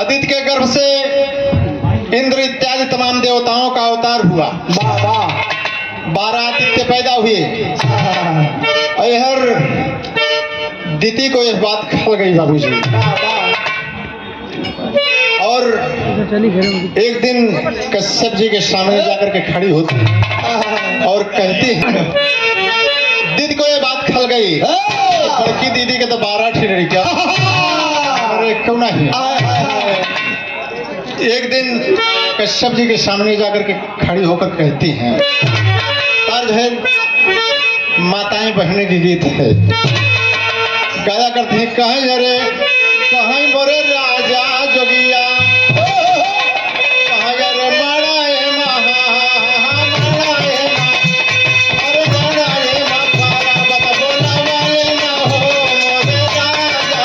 आदित्य के गर्भ से इंद्र इत्यादि तमाम देवताओं का अवतार हुआ। 12 आदित्य पैदा हुए। हर दिति को यह बात खल गई बाबूजी। और एक दिन कश्यप जी के सामने जाकर के खड़ी होती और कहती है, दीदी को यह बात खल गई, बड़की दीदी के तो 12 ठिलड़ी क्या, अरे क्यों नहीं। एक दिन कश्यप जी के सामने जाकर के खड़ी होकर कहती हैं, तर्ज है माताएं बहनें की गीत है, गाया करती हैं, कहीं अरे कहीं मोरे राजा जोगिया, कहीं अरे मड़ाए महा मड़ाए अरे मड़ाए मारा बता बोला वाले ना हो मोरे राजा।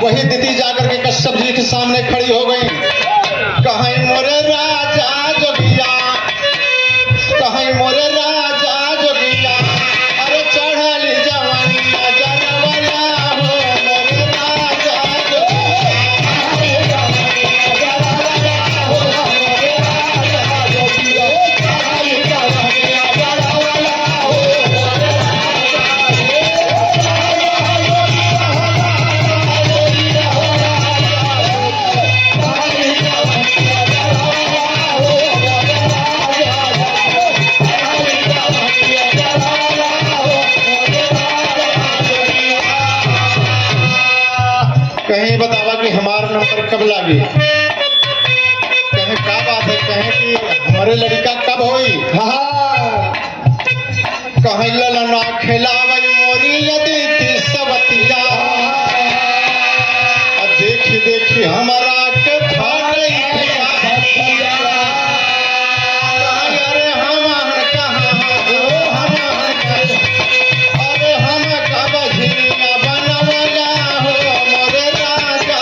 वही दिति जाकर के कश्यप जी के सामने खड़ी हो गई, कहीं मोरे राजा जोगिया, कहीं मोरे राजा जोगिया, अरे चढ़ली जवानिया जनवला हो मोरे राजा कहीं बतावा कि हमारा नंबर कब लागे, कहीं क्या बात है, कहीं कि हमारे लड़का कब होई, कहीं ललना खिलावई मोरी यदि सवतिया, देखी देखी हमारा के फाटई अरे हम कहाँ अरे हम कब झिलिया बनवला हो मोरे राजा।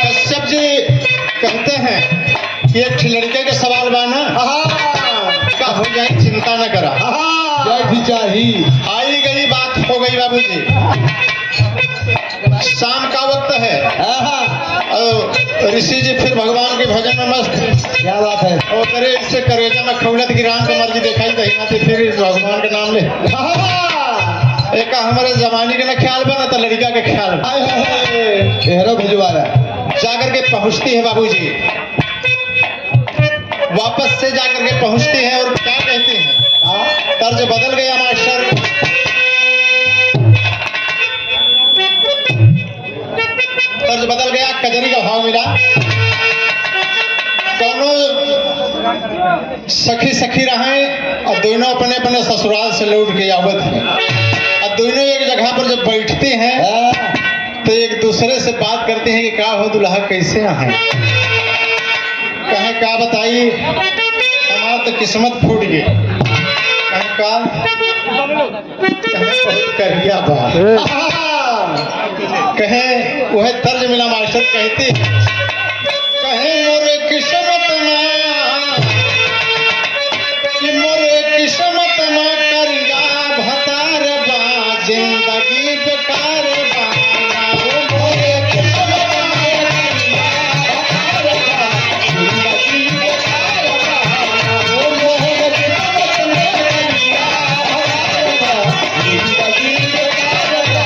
कश्यप जी कहते हैं कि एक लड़के के सवाल बाना का हो जाए, चिंता न करा, आई गई बात हो गई बाबूजी। शाम का वक्त है और ऋषि जी फिर भगवान के भजन में मस्त। क्या बात है। और करे इससे करेजा में खौलत की राम का मर्जी दिखाई दही ना, तो फिर भगवान के नाम ले एक हमारे जमाने के ना ख्याल बना तो लड़का के ख्याल भिजवा रहा जाकर के पहुंचती है बाबूजी, वापस से जाकर के पहुंचती है और क्या कहती है, तर्ज बदल गया मास्टर, तर्ज बदल गया, कजरी का भाव मिला। दोनों सखी सखी रहे और दोनों अपने अपने ससुराल से लौट के आवत हैं और दोनों एक जगह पर जब बैठते हैं तो एक दूसरे से बात करते हैं कि क्या हो दुल्हा कैसे आए, कहे क्या बताई हमारा तो किस्मत फूट गई, कहे का करिया बात, कहे वह तर्ज मिला मास्टर, कहती कहे मोरे किस्मत में करिया भतार बा, जिंदगी बेकार बा, मोरे किस्मत में करिया भतार बा, जिंदगी बेकार बा, मोरे किस्मत में करिया भतार बा, जिंदगी बेकार बा।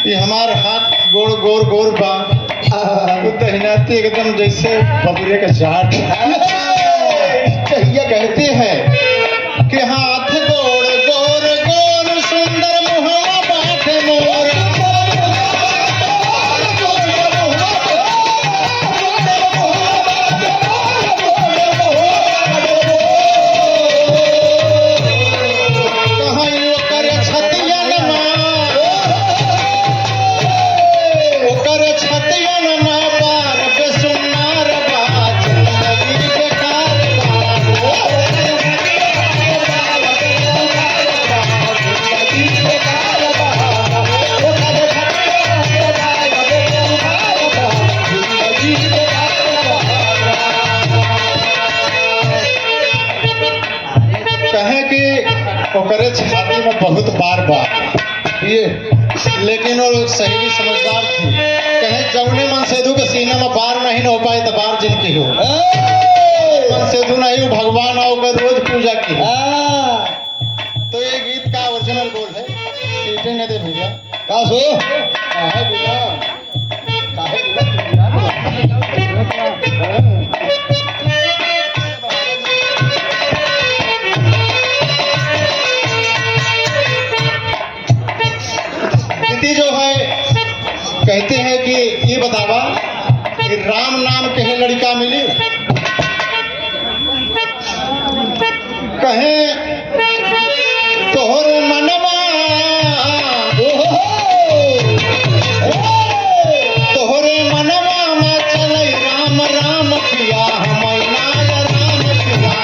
ये हमारे हाथ लगती है एकदम जैसे बबुरे का जाट। कहिया कहते हैं कि हाथ गोड़ गोर गोर सुंदर मुहवा बाठ मोर। ओकरे छाती में बहुत बार ये, लेकिन वो सहेली समझदार थी। कहे जौने मन सेधु के सीने में बार नहीं हो पाए तो बार जिनकी हो। मन सेधु नहीं हो भगवान आओ कर रोज पूजा की। तो ये गीत का ओरिजिनल बोल है, सीटे न दे भैया का सो काहे भैया जो है कहते हैं कि ये बतावा कि राम नाम के लड़का मिली। कहे तोहर मनवा तोहरे मनवा में चले राम राम पिया मैना राम पिया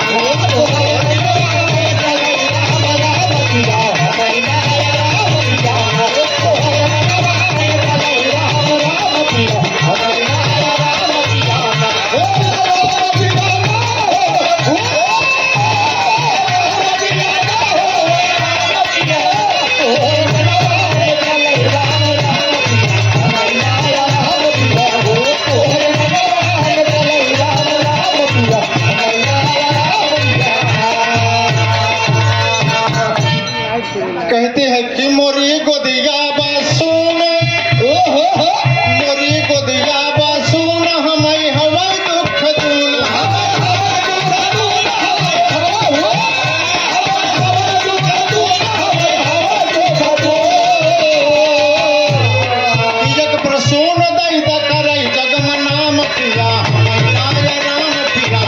कहते हैं कि मोरी गोदिया बासून मोरी गोदिया बासून हमें हवा दुख दून। जग प्रसून दई करई जग में नाम पिया राम पिया।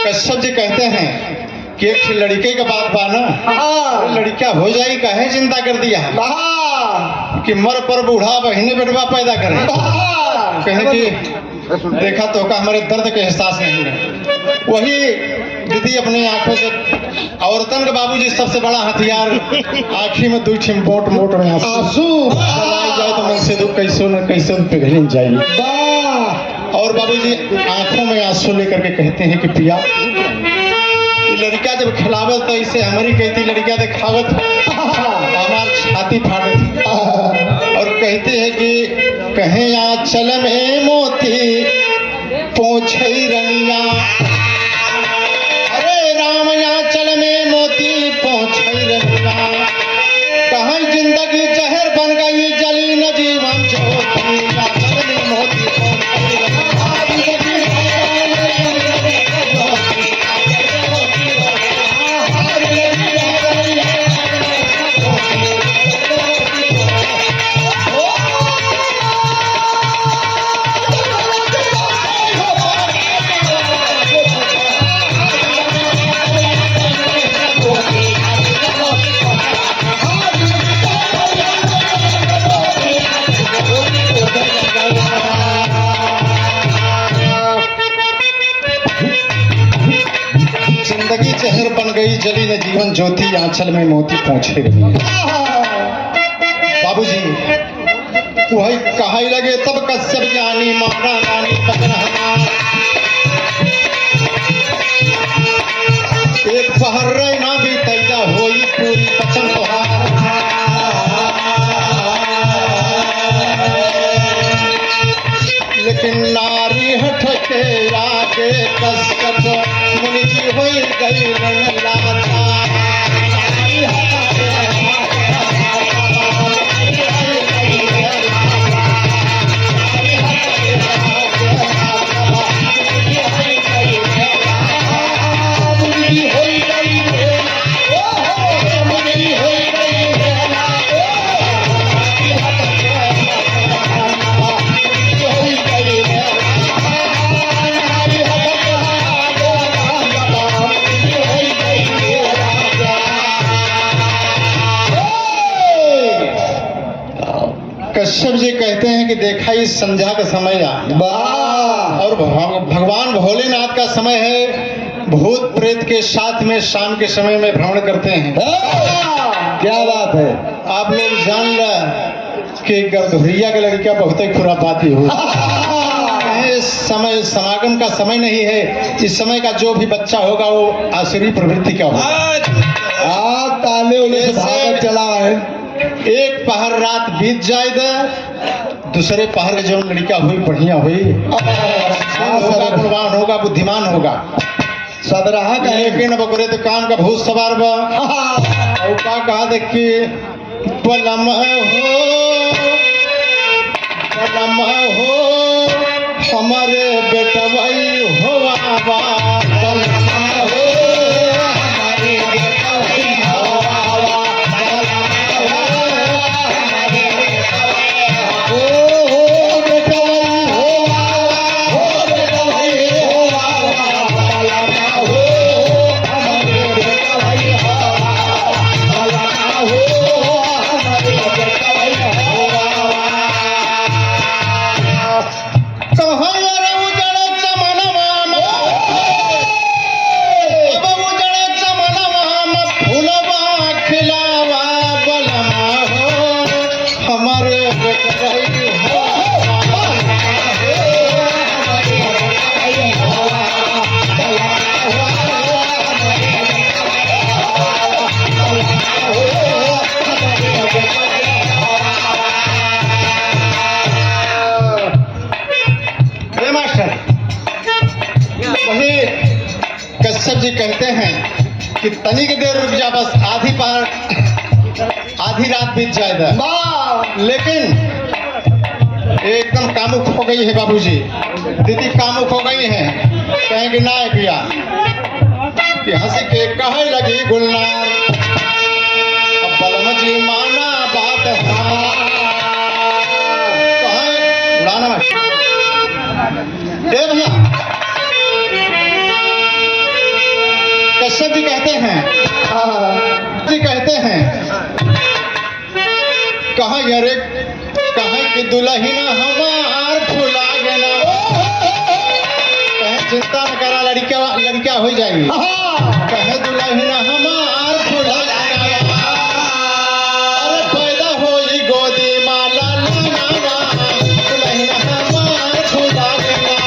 कश्यप जी कहते हैं कि एक लड़के का बात बाना लड़का हो जाएगी कहे चिंता कर दिया कि मर पर बूढ़ा बहने बेटवा पैदा करे। कहे कि देखा तो का हमारे दर्द के एहसास नहीं है। वही दीदी अपनी आंखों से औरतन के बाबूजी सबसे बड़ा हथियार आँखी में दो मोट मोट में आंसू जाए तो मन से दुख कैसे न कैसे पिघल जाएगी। और बाबूजी आंखों में आंसू लेकर के कहते हैं कि पिया लड़का जब खिलावत तो इसे हमारी कहती लड़का दिखावत हमार छाती फाटत। और कहते हैं कि कहे यहाँ चल में मोती पोछे रनिया। अरे राम यहाँ चल में मोती पोछे रनिया। कहाँ जिंदगी जहर बन गई जली न जीवन ज्योति। चल में मोती पोछे रनिया। जिंदगी जहर बन गई जली न जीवन ज्योति आंचल में मोती पहुंचे रही। बाबूजी वही कहा लगे तब कश्यप ज्ञानी माना रानी बदरहना। एक पहर ना भी तैदा होई पूरी पचन तोहार। लेकिन नारी हट के आगे गई लाचार। कश्यप जी कहते हैं कि देखा इस संध्या का समय वाह और भगवान भोलेनाथ का समय है, भूत प्रेत के साथ में शाम के समय में भ्रमण करते हैं। क्या बात है। आप लोग जान ल कि गर्भरिया के लड़कियां बहुत ही खुरापाती हो। इस समय समागम का समय नहीं है, इस समय का जो भी बच्चा होगा वो आसुरी प्रवृत्ति का होगा। ताले उले से भागत चला है। एक पहर रात बीत जाएगा, दूसरे पहर के जो लड़का हुई बढ़िया हुई होगा, गुणवान होगा, बुद्धिमान होगा, सब रहा का लेकिन बकरे तो कान का भूत सवार बा। और का कहा देख कि पलम हो हमारे बेटा भाई हो कश्यप जी कहते हैं कि तनिक देर रुक जा, बस आधी रात बीत जाएगा। लेकिन एकदम कामुक हो गई है बाबूजी, दीदी कामुक हो गई है। कहेंगे ना पिया कि हंस के कहे लगी गुलनार, अब बलम जी माना बात उड़ाना भैया। कश्यप जी कहते हैं कहा यारे कहा कि दुल्हन हमार फुला गना, कहे चिंता न करा लड़किया हो जाएगी। कहे दुल्हन हमार फुला गना, अरे पैदा होई गोदी माला लाना, दुल्हन हमार फुला गना।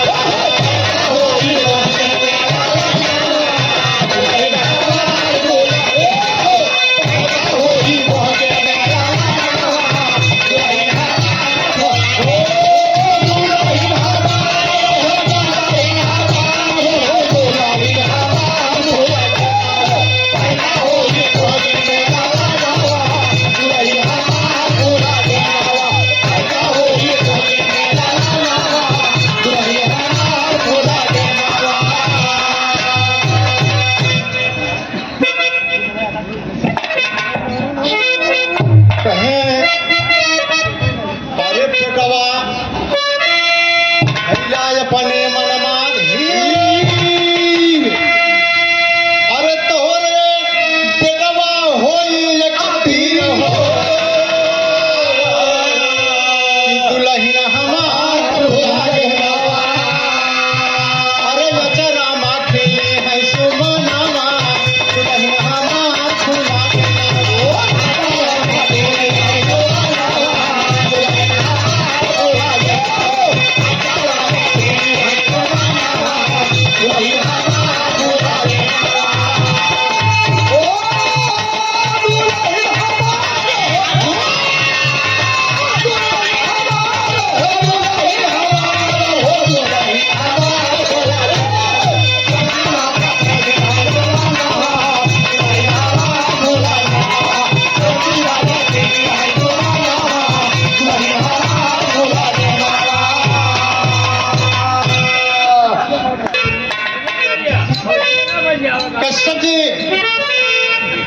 कश्यप जी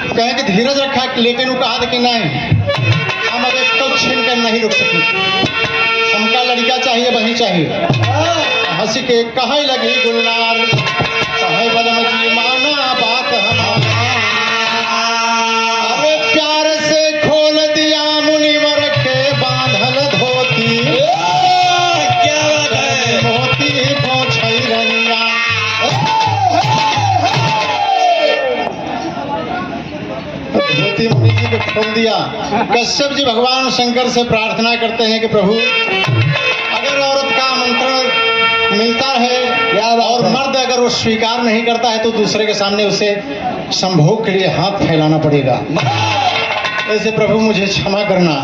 कहे कि धीरज रखा, लेकिन वो कहा था कि नहीं, हम अब एक तो छीन कर नहीं रुक सके, हमका लड़का चाहिए, वही चाहिए। हंसी के कहे लगी गुलनार, कहे बलम जी माना बात हमारी, अरे प्यार से खोल दिया मुनिवर के बांधल धोती, क्या बात है। मोती पोछई रनिया। धोती मुनि जी को खोल दिया। कश्यप जी भगवान शंकर से प्रार्थना करते हैं कि प्रभु, अगर औरत का आमंत्रण मिलता है और मर्द अगर वो स्वीकार नहीं करता है तो दूसरे के सामने उसे संभोग के लिए हाथ फैलाना पड़ेगा। ऐसे प्रभु मुझे क्षमा करना।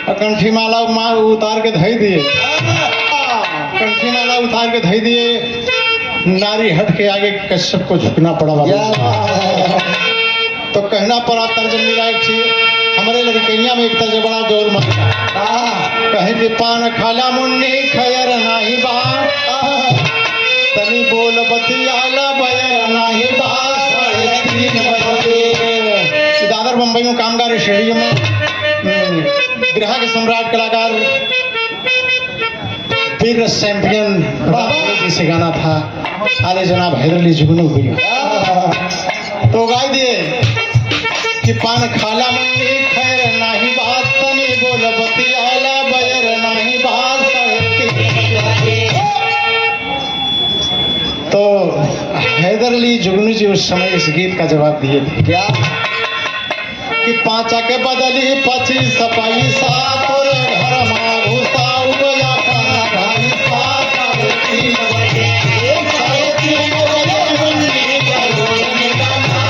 और कंठी माला उतार के धई दिए, कंठी माला उतार के धई दिए। नारी हट के आगे कश्यप को झुकना पड़ा। तो कहना पड़ा तर्ज मिला एक चीज, हमारे लड़कैया में एक तर्ज बड़ा जोर मारा, कहे कि पान खाला मुन्नी खयर नाही बा, तनी बोल बतियाला बयर नाही बा। 3:30 बजे दादर बम्बई में कामगार स्टेडियम में गृह के सम्राट कलाकार वीर चैंपियन जी से गाना था, आले जनाब हैदरली जुगनू हुई, तो गाय दिए कि पान खाला मुन्नी खैर नाही बात, तनी बोल बतियाला बयर नाही बात। तो हैदरली जुगनू जी उस समय इस गीत का जवाब दिए थे, क्या कि 5 के बदली 25 पैसा तोरे घर में घुसाऊ गया पाना भाई 3 बजे 3:30 बजे मुन्नी जरूर निकलना।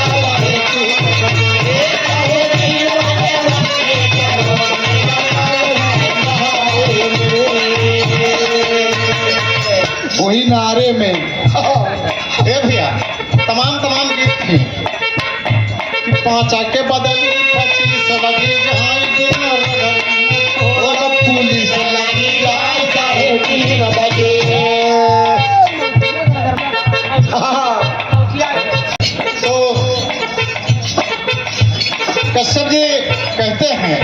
वही नारे में ए भैया तमाम गीत थे कि 5 के बदल 25 बजे जहाँ दिन पुलिस लगी जाए 3 बजे। तो कश्यप जी कहते हैं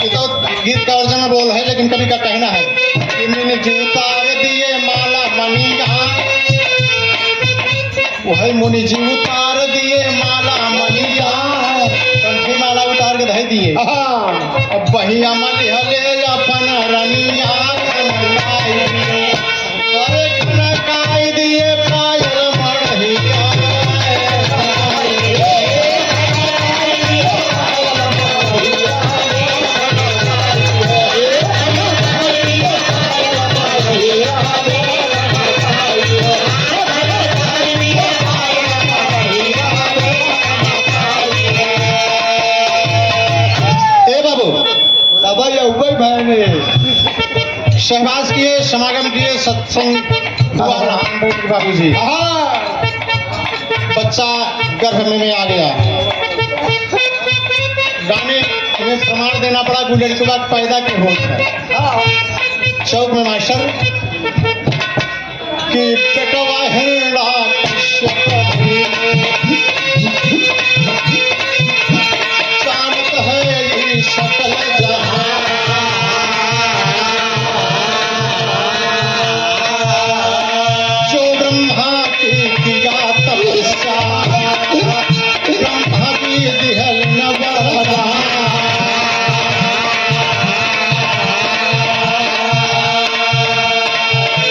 कि तो गीत का अर्जुन में बोल है, लेकिन कभी का कहना है कि मैंने जी उतार दिए माला मनिया, वही मुनि जी उतार दिए माला मनिया, कंठी माला उतार के धई दिए। अब बहिया मली हले अपन रनिया, अरे कनकाई दिए पायल मढ़िया। शहबाज किए, समागम किए, सत्संग हुआ बाबू जी, बच्चा गर्भ में आ गया। गाने में प्रमाण देना पड़ा कि लड़का पैदा के होश है। चौक में मास्टर कि बेटवा हिरणा जानत है ये सकल जहां, जो ब्रह्मा की किया तपस्या, ब्रह्मा की दिहल नवरदा।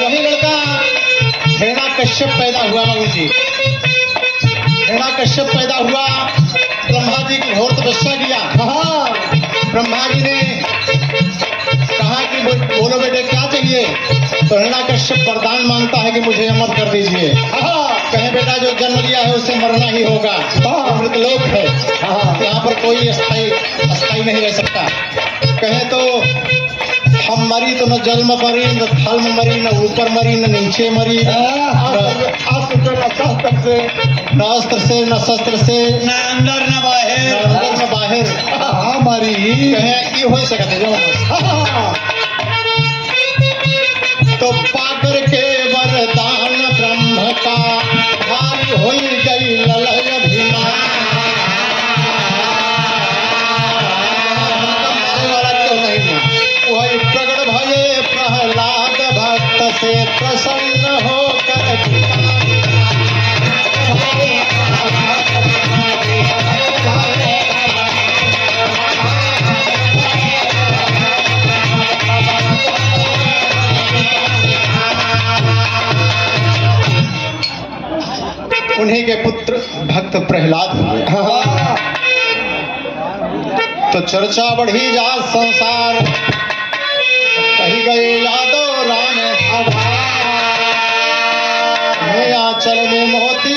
वही लड़का कश्यप पैदा हुआ बाबू जी। कश्यप पैदा हुआ, ब्रह्मा जी की घोर तपस्या किया। ब्रह्मा जी ने कहा कि बोलो बेटे क्या चाहिए, तो कश्यप वरदान मांगता है कि मुझे अमर कर दीजिए। कहे बेटा जो जन्म लिया है उससे मरना ही होगा, मृतलोक है, यहाँ पर कोई अस्थाई नहीं रह सकता। कहे तो हम मरी तो न जल में मरी, न थल में मरी, न ऊपर मरी, न नीचे मरी, न अस्त्र से न शस्त्र से, न अंदर न बाहर मरी। कहे ये हो सकते जो तो पाकर के वरदान ब्रह्म का प्रसन्न होकर उन्हीं के पुत्र भक्त प्रहलाद हुए। तो चर्चा बढ़ी जा संसार, कही गए यादव राम आभार। आंचल में मोती